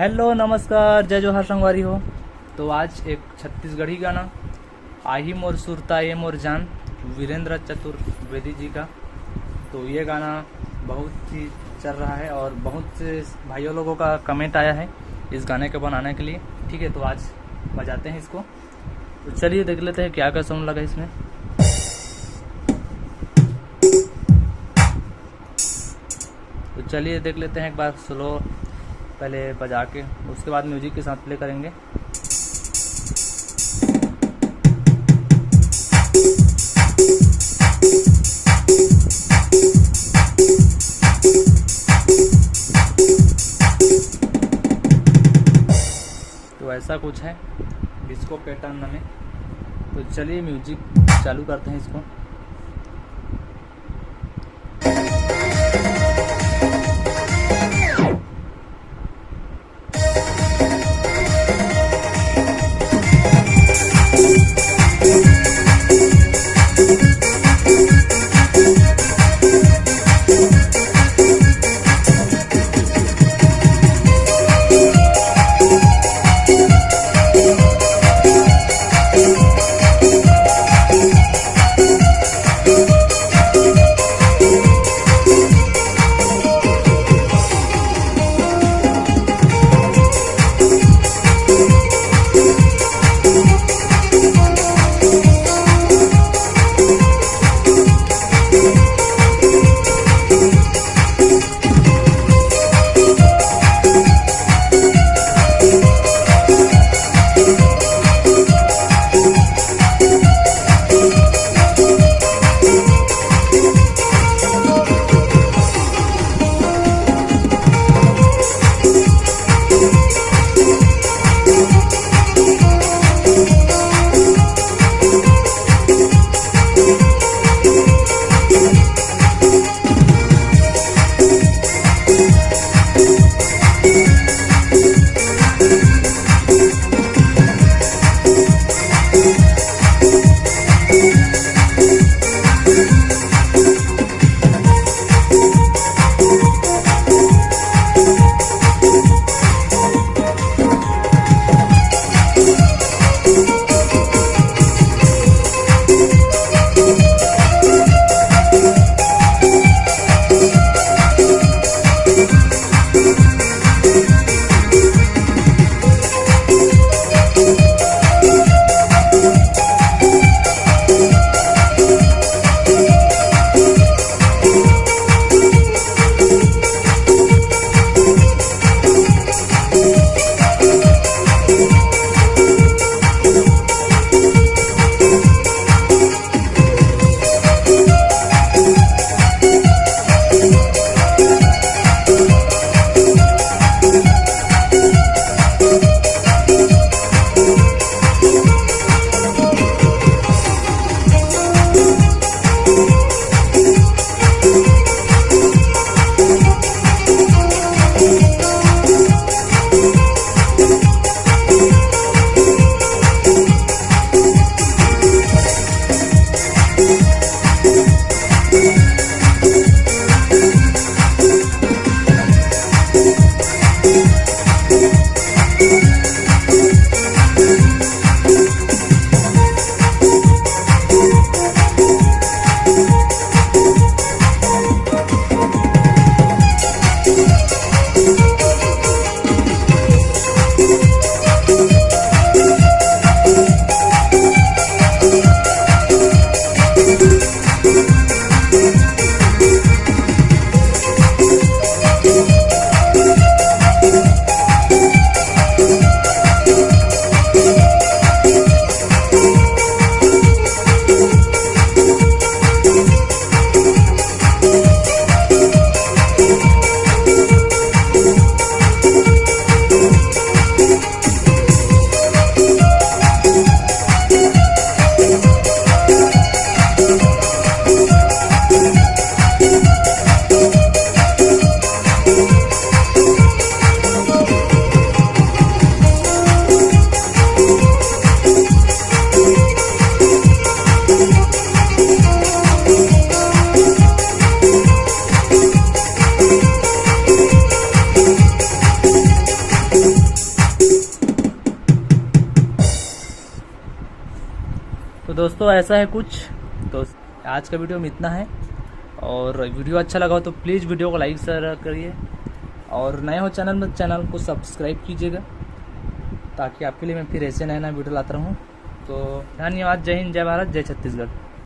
Hello नमस्कार जय जोहार संगवारी हो। तो आज एक छत्तीसगढ़ी गाना आही मोर सुरता ये मोर जान वीरेंद्र चतुर्वेदी जी का। तो ये गाना बहुत ही चल रहा है और बहुत से भाइयों लोगों का कमेंट आया है इस गाने को बनाने के लिए। ठीक है, तो आज बजाते हैं इसको। तो चलिए देख लेते हैं क्या क्या साउंड लगा इसमें। तो चलिए देख लेते हैं एक बार स्लो पहले बजा के, उसके बाद म्यूजिक के साथ प्ले करेंगे। तो ऐसा कुछ है डिस्को पैटर्न में। तो चलिए म्यूजिक चालू करते हैं इसको। तो दोस्तों ऐसा है कुछ। तो आज का वीडियो में इतना है, और वीडियो अच्छा लगा हो तो प्लीज़ वीडियो को लाइक शेयर करिए, और नए हो चैनल में चैनल को सब्सक्राइब कीजिएगा, ताकि आपके लिए मैं फिर ऐसे नया नया वीडियो लाता रहूँ। तो धन्यवाद। जय हिंद, जय भारत, जय छत्तीसगढ़।